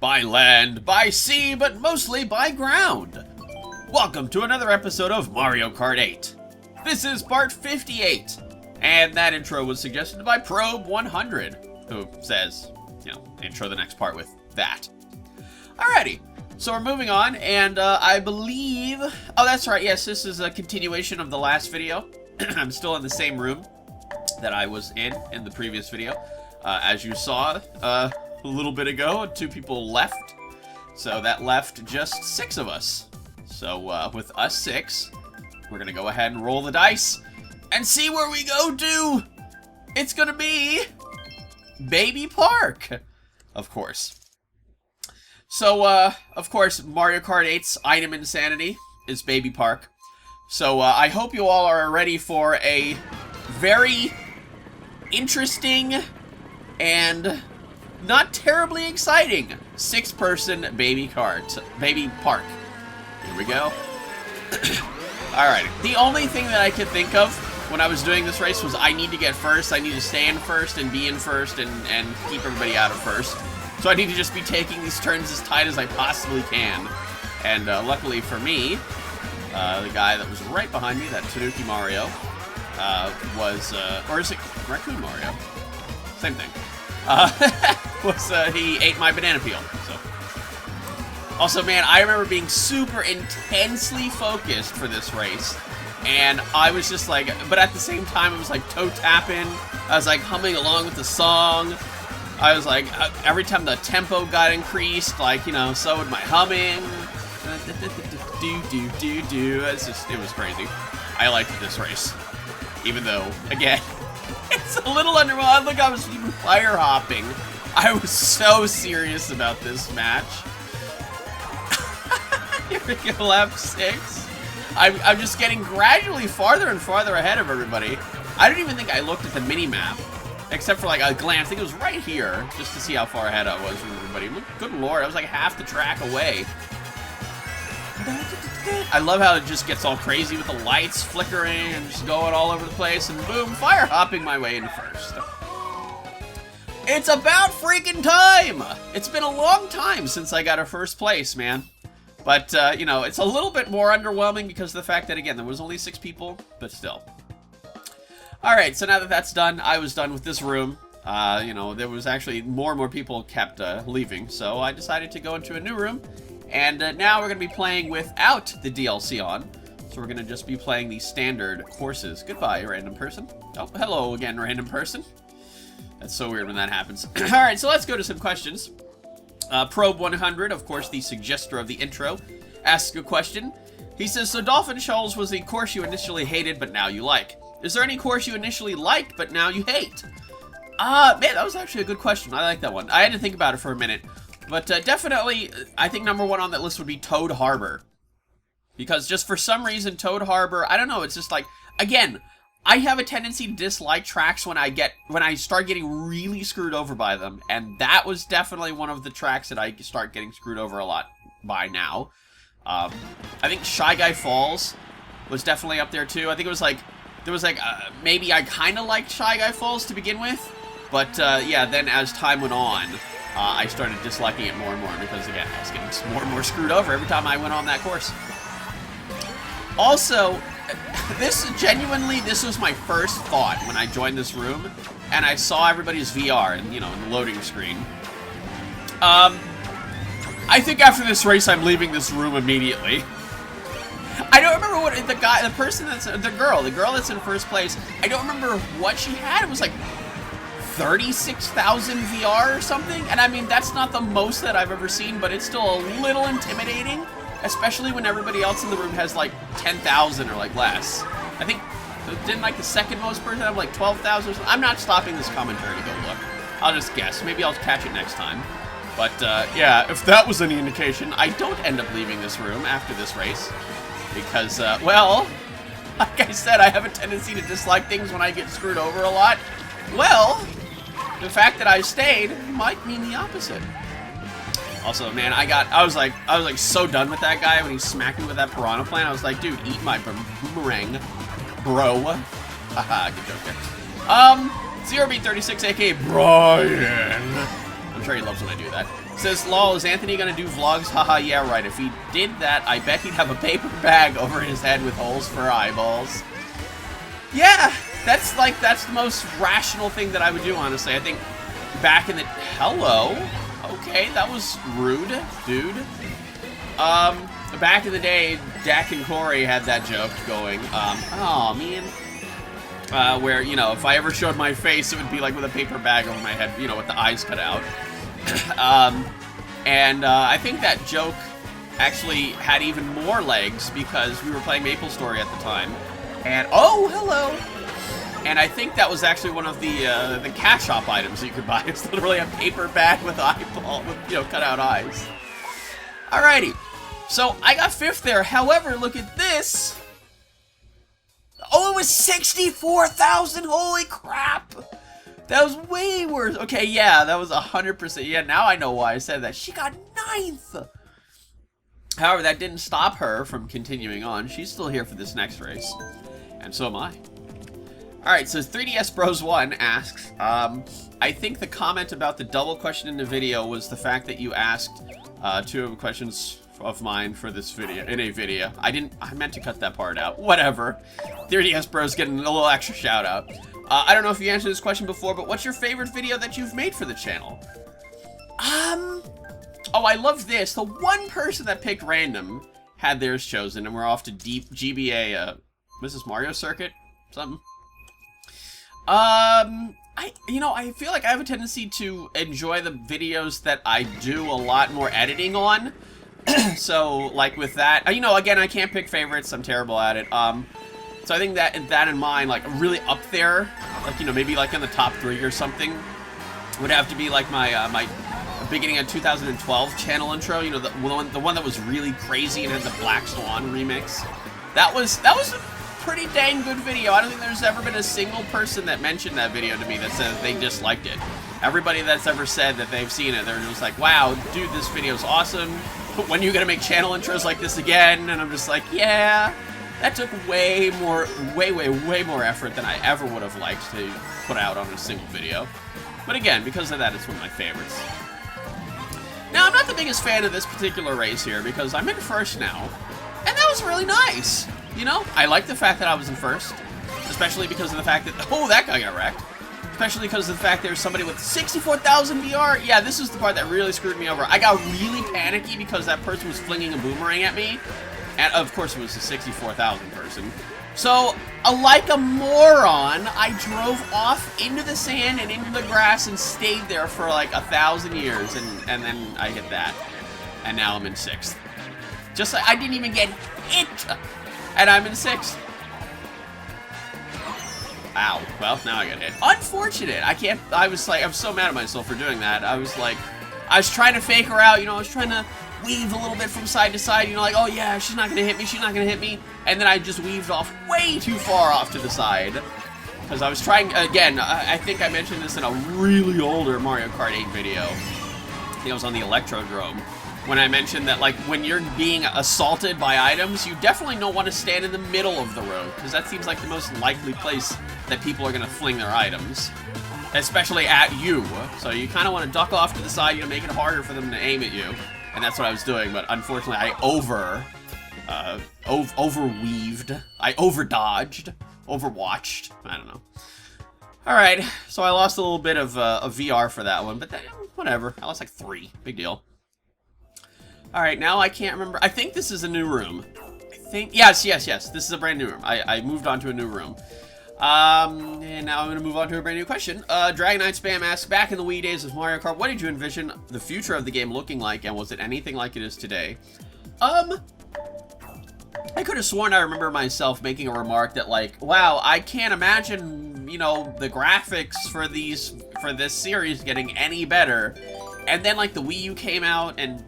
by land, by sea, but mostly by ground. Welcome to another episode of Mario Kart 8. This is part 58, and that intro was suggested by Probe100, who says, intro the next part with that. Alrighty, so we're moving on, and I believe... Oh, that's right, yes, this is a continuation of the last video. I'm still in the same room that I was in the previous video. As you saw a little bit ago, 2 people left. So that left just 6 of us. So with us 6, we're going to go ahead and roll the dice and see where we go to. It's going to be Baby Park, of course. So, of course, Mario Kart 8's item insanity is Baby Park. So I hope you all are ready for a very interesting and not terribly exciting 6-person Baby Park. Here we go. Alright, the only thing that I could think of when I was doing this race was I need to get first, I need to stay in first and be in first and keep everybody out of first. So I need to just be taking these turns as tight as I possibly can. And luckily for me, the guy that was right behind me, that Tanuki Mario, or is it Raccoon Mario? Same thing. He ate my banana peel, so. Also, man, I remember being super intensely focused for this race, and I was just like, but at the same time, it was like toe tapping, I was like humming along with the song, I was like, every time the tempo got increased, like, so would my humming, it was crazy. I liked this race, even though, again, it's a little underwhelming. Look, I was even fire hopping. I was so serious about this match. Here we go, lap 6. I'm just getting gradually farther and farther ahead of everybody. I don't even think I looked at the mini-map, except for like a glance. I think it was right here, just to see how far ahead I was from everybody. Good lord, I was like half the track away. I love how it just gets all crazy with the lights flickering and just going all over the place, and boom, fire hopping my way in first. It's about freaking time! It's been a long time since I got a first place, man. But, it's a little bit more underwhelming because of the fact that, again, there was only 6 people, but still. Alright, so now that that's done, I was done with this room. There was actually more and more people kept leaving, so I decided to go into a new room. And now we're going to be playing without the DLC on. So we're going to just be playing the standard courses. Goodbye, random person. Oh, hello again, random person. That's so weird when that happens. Alright, so let's go to some questions. Probe100, of course, the suggester of the intro, asks a question. He says, so Dolphin Shoals was the course you initially hated, but now you like. Is there any course you initially liked, but now you hate? Man, that was actually a good question. I like that one. I had to think about it for a minute. But definitely, I think #1 on that list would be Toad Harbor. Because just for some reason, Toad Harbor, I don't know, it's just like, again, I have a tendency to dislike tracks when I start getting really screwed over by them. And that was definitely one of the tracks that I start getting screwed over a lot by now. I think Shy Guy Falls was definitely up there too. I think it was like, maybe I kind of liked Shy Guy Falls to begin with. But yeah, then as time went on, I started disliking it more and more because, again, I was getting more and more screwed over every time I went on that course. Also, this was my first thought when I joined this room and I saw everybody's VR and, in the loading screen. I think after this race, I'm leaving this room immediately. I don't remember what the girl that's in first place, I don't remember what she had. It was like 36,000 VR or something, and I mean, that's not the most that I've ever seen, but it's still a little intimidating, especially when everybody else in the room has like 10,000 or like less. I think, didn't like the second most person have like 12,000 or something? I'm not stopping this commentary to go look. I'll just guess. Maybe I'll catch it next time. But yeah, if that was any indication, I don't end up leaving this room after this race, because, well, like I said, I have a tendency to dislike things when I get screwed over a lot. Well, the fact that I stayed might mean the opposite. Also, man, I was like so done with that guy when he smacked me with that piranha plant. I was like, dude, eat my boomerang, bro. Haha, good joke there. 0B36, aka Brian. I'm sure he loves when I do that. Says, lol, is Anthony gonna do vlogs? Haha, yeah, right. If he did that, I bet he'd have a paper bag over his head with holes for eyeballs. Yeah, that's the most rational thing that I would do, honestly. I think back in the... Hello? Okay, that was rude, dude. Back in the day, Dak and Corey had that joke going, oh, man. Where, you know, if I ever showed my face, it would be like with a paper bag over my head, you know, with the eyes cut out. I think that joke actually had even more legs because we were playing MapleStory at the time. And, oh, hello! And I think that was actually one of the cash shop items that you could buy. It's literally a paper bag with eyeball, with, you know, cut out eyes. Alrighty. So, I got 5th there. However, look at this. Oh, it was 64,000! Holy crap! That was way worse. Okay, yeah, that was 100%. Yeah, now I know why I said that. She got 9th! However, that didn't stop her from continuing on. She's still here for this next race. And so am I. Alright, so 3DS Bros 1 asks, I think the comment about the double question in the video was the fact that you asked 2 questions of mine for this video, in a video. I meant to cut that part out. Whatever. 3DS Bros getting a little extra shout out. I don't know if you answered this question before, but what's your favorite video that you've made for the channel? Oh, I love this. The one person that picked random had theirs chosen, and we're off to GBA, what is this, Mario Circuit? Something? I feel like I have a tendency to enjoy the videos that I do a lot more editing on. So, like with that, you know, again, I can't pick favorites. I'm terrible at it. So I think that in mind, like really up there, like, you know, maybe like in the top 3 or something, would have to be like my my beginning of 2012 channel intro. You know, the one that was really crazy and had the Black Swan remix. That was a pretty dang good video. I don't think there's ever been a single person that mentioned that video to me that said they disliked it. Everybody that's ever said that they've seen it, they're just like, wow, dude, this video's awesome. When are you gonna make channel intros like this again? And I'm just like, yeah. That took way more effort than I ever would have liked to put out on a single video. But again, because of that, it's one of my favorites. Now, I'm not the biggest fan of this particular race here because I'm in first now. And that was really nice. You know, I like the fact that I was in first. Especially because of the fact that, oh, that guy got wrecked. Especially because of the fact there's somebody with 64,000 VR. Yeah, this is the part that really screwed me over. I got really panicky because that person was flinging a boomerang at me. And, of course, it was a 64,000 person. So, like a moron, I drove off into the sand and into the grass and stayed there for like 1,000 years. And then I hit that. And now I'm in 6th. Just like, I didn't even get hit. And I'm in 6th. Ow. Well, now I got hit. Unfortunate. I was so mad at myself for doing that. I was trying to fake her out, you know, I was trying to weave a little bit from side to side, you know, like, oh yeah, she's not gonna hit me, she's not gonna hit me, and then I just weaved off way too far off to the side, because I was trying, again, I think I mentioned this in a really older Mario Kart 8 video, I think I was on the Electrodrome, when I mentioned that, like, when you're being assaulted by items, you definitely don't want to stand in the middle of the road, because that seems like the most likely place that people are gonna fling their items. Especially at you, so you kind of want to duck off to the side, you know, make it harder for them to aim at you. And that's what I was doing, but unfortunately I overweaved, I overdodged, overwatched, I don't know. Alright, so I lost a little bit of VR for that one, but whatever, I lost like 3, big deal. Alright, now I can't remember, I think this is a new room. I think, yes, this is a brand new room. I moved on to a new room. And now I'm going to move on to a brand new question. Dragon Knight Spam asks, back in the wee days of Mario Kart, what did you envision the future of the game looking like, and was it anything like it is today? I could have sworn I remember myself making a remark that, like, wow, I can't imagine, you know, the graphics for this series getting any better. And then, like, the Wii U came out, and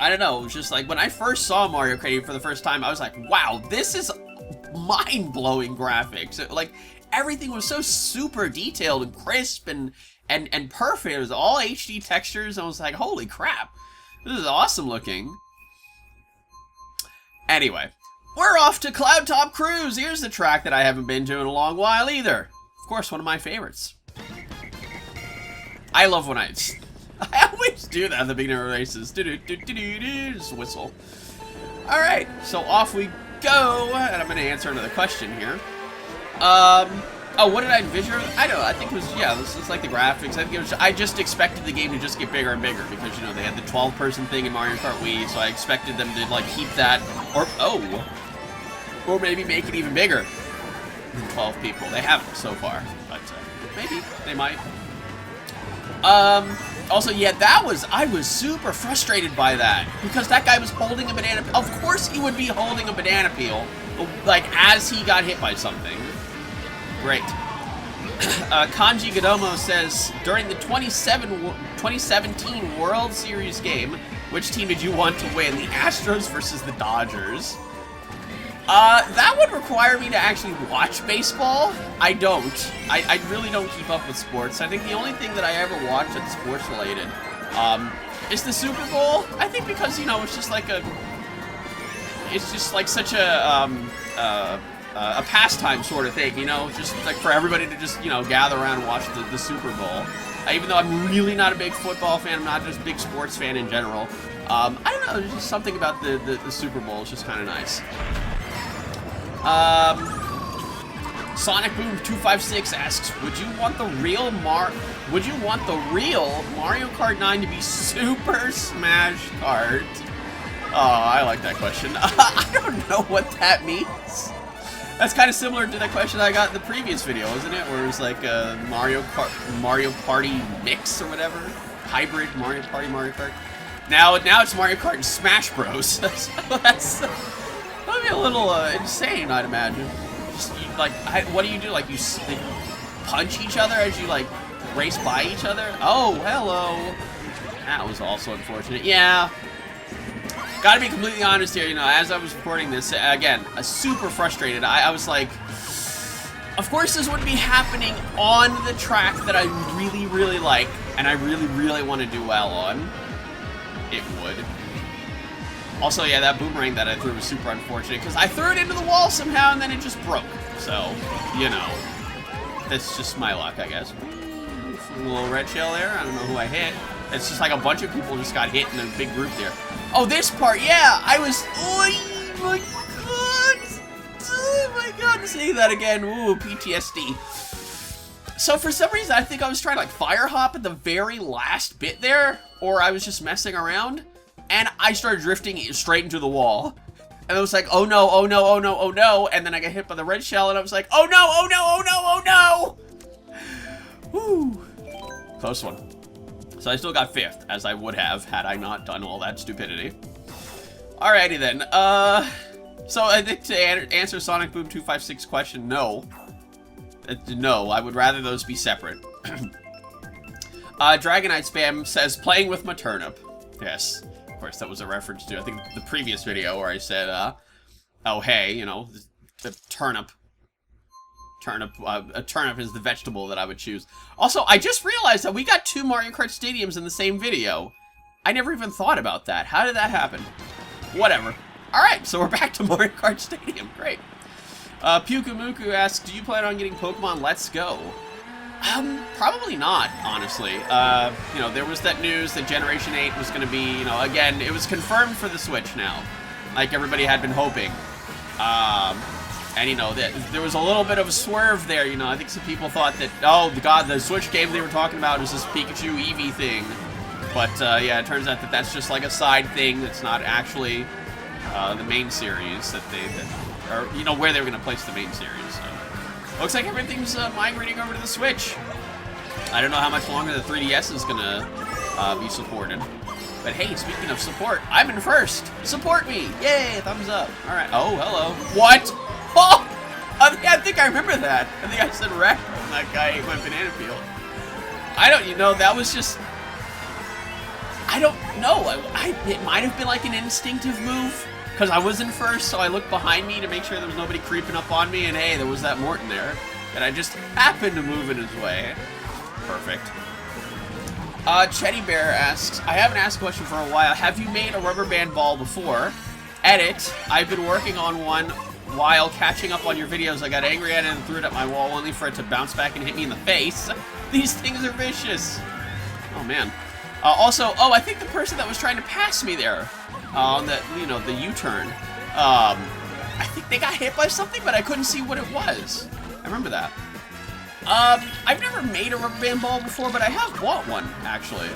I don't know, it was just like, when I first saw Mario Kart for the first time, I was like, wow, this is mind-blowing graphics. Like, everything was so super detailed and crisp and perfect. It was all HD textures. I was like, holy crap, this is awesome looking. Anyway, we're off to Cloudtop Cruise. Here's the track that I haven't been to in a long while either. Of course, one of my favorites. I love when I always do that at the beginning of races. Just whistle. Alright, so off we go. And I'm going to answer another question here. Oh, what did I envision? I don't know. I think it was, yeah, this is like the graphics. I think it was, I just expected the game to just get bigger and bigger because, you know, they had the 12-person thing in Mario Kart Wii, so I expected them to, like, keep that, or maybe make it even bigger than 12 people. They haven't so far, but maybe they might. Also, yeah, I was super frustrated by that because that guy was holding a banana peel. Of course he would be holding a banana peel, like, as he got hit by something. Great. Kanji Gadomo says, during the 2017 World Series game, which team did you want to win? The Astros versus the Dodgers. That would require me to actually watch baseball. I don't. I really don't keep up with sports. I think the only thing that I ever watch that's sports related is the Super Bowl. I think because, you know, it's just like such a pastime sort of thing, you know, just like for everybody to just, you know, gather around and watch the Super Bowl. Even though I'm really not a big football fan, I'm not just a big sports fan in general. I don't know, there's just something about the Super Bowl is just kind of nice. Sonic Boom 256 asks, would you want the real Mario Kart 9 to be Super Smash Kart? Oh, I like that question. I don't know what that means. That's kind of similar to the question I got in the previous video, isn't it? Where it was like a Mario Party mix or whatever, hybrid Mario Party, Mario Kart. Now it's Mario Kart and Smash Bros. So that'd be a little insane, I'd imagine. Just like, what do you do? Like you punch each other as you like race by each other? Oh, hello. That was also unfortunate. Yeah. Gotta be completely honest here, you know, as I was recording this, again, super frustrated. I was like, of course this wouldn't be happening on the track that I really, really like, and I really, really want to do well on. It would. Also, yeah, that boomerang that I threw was super unfortunate, because I threw it into the wall somehow, and then it just broke. So, you know, that's just my luck, I guess. A little red shell there, I don't know who I hit. It's just like a bunch of people just got hit in a big group there. Oh, this part, yeah, I was, oh my god, say that again, ooh, PTSD. So for some reason, I think I was trying to like fire hop at the very last bit there, or I was just messing around, and I started drifting straight into the wall. And I was like, oh no, oh no, oh no, oh no, and then I got hit by the red shell, and I was like, oh no, oh no, oh no, oh no! Woo, close one. So I still got 5th, as I would have had I not done all that stupidity. Alrighty then, so I think to answer Sonic Boom 256 question, no. No, I would rather those be separate. Dragonite Spam says, playing with my turnip. Yes, of course, that was a reference to, I think, the previous video where I said, oh hey, you know, the turnip. A turnip is the vegetable that I would choose. Also, I just realized that we got 2 Mario Kart Stadiums in the same video. I never even thought about that. How did that happen? Whatever. Alright, so we're back to Mario Kart Stadium. Great. Pukumuku asks, do you plan on getting Pokemon Let's Go? Probably not, honestly. You know, there was that news that Generation 8 was going to be, you know, again, it was confirmed for the Switch now. Like everybody had been hoping. And, you know, there was a little bit of a swerve there, you know. I think some people thought that, oh, god, the Switch game they were talking about was this Pikachu Eevee thing. But, yeah, it turns out that that's just like a side thing that's not actually the main series or, you know, where they were going to place the main series. So, looks like everything's migrating over to the Switch. I don't know how much longer the 3DS is going to be supported. But hey, speaking of support, I'm in first. Support me. Yay, thumbs up. All right. Oh, hello. What? Oh! I think I remember that. I think I said wreck when that guy ate my banana peel. You know, that was just... I don't know. It might have been like an instinctive move, because I was in first, so I looked behind me to make sure there was nobody creeping up on me, and hey, there was that Morton there. And I just happened to move in his way. Perfect. Chetty Bear asks, I haven't asked a question for a while. Have you made a rubber band ball before? Edit. I've been working on one while catching up on your videos. I got angry at it and threw it at my wall only for it to bounce back and hit me in the face. These things are vicious. Oh man. Also, oh, I think the person that was trying to pass me there on the, you know, the U-turn, I think they got hit by something, but I couldn't see what it was. I remember that. I've never made a rubber band ball before, but I have bought one, actually. I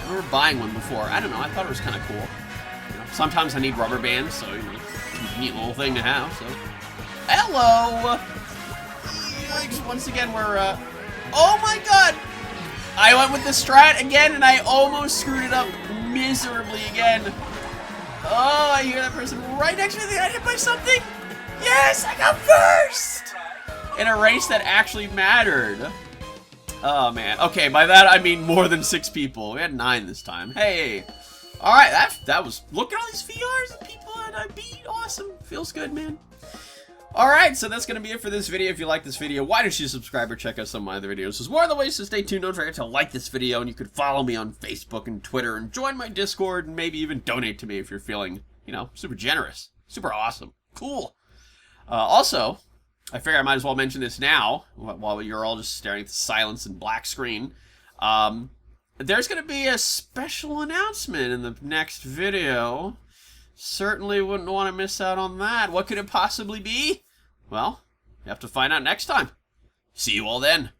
remember buying one before. I don't know, I thought it was kind of cool. You know, sometimes I need rubber bands, so, you know, it's a neat little thing to have, so. Hello! Yikes, once again, we're, oh my god! I went with the strat again, and I almost screwed it up miserably again. Oh, I hear that person right next to me. They got hit by something. Yes, I got first! In a race that actually mattered. Oh, man. Okay, by that I mean more than 6 people. We had 9 this time. Hey. Alright, that was... Look at all these VRs and people that I beat. Awesome. Feels good, man. Alright, so that's going to be it for this video. If you like this video, why don't you subscribe or check out some of my other videos? There's more other ways, so stay tuned. Don't forget to like this video, and you could follow me on Facebook and Twitter, and join my Discord, and maybe even donate to me if you're feeling, you know, super generous. Super awesome. Cool. Also, I figure I might as well mention this now, while you're all just staring at the silence and black screen. There's going to be a special announcement in the next video. Certainly wouldn't want to miss out on that. What could it possibly be? Well, you have to find out next time. See you all then.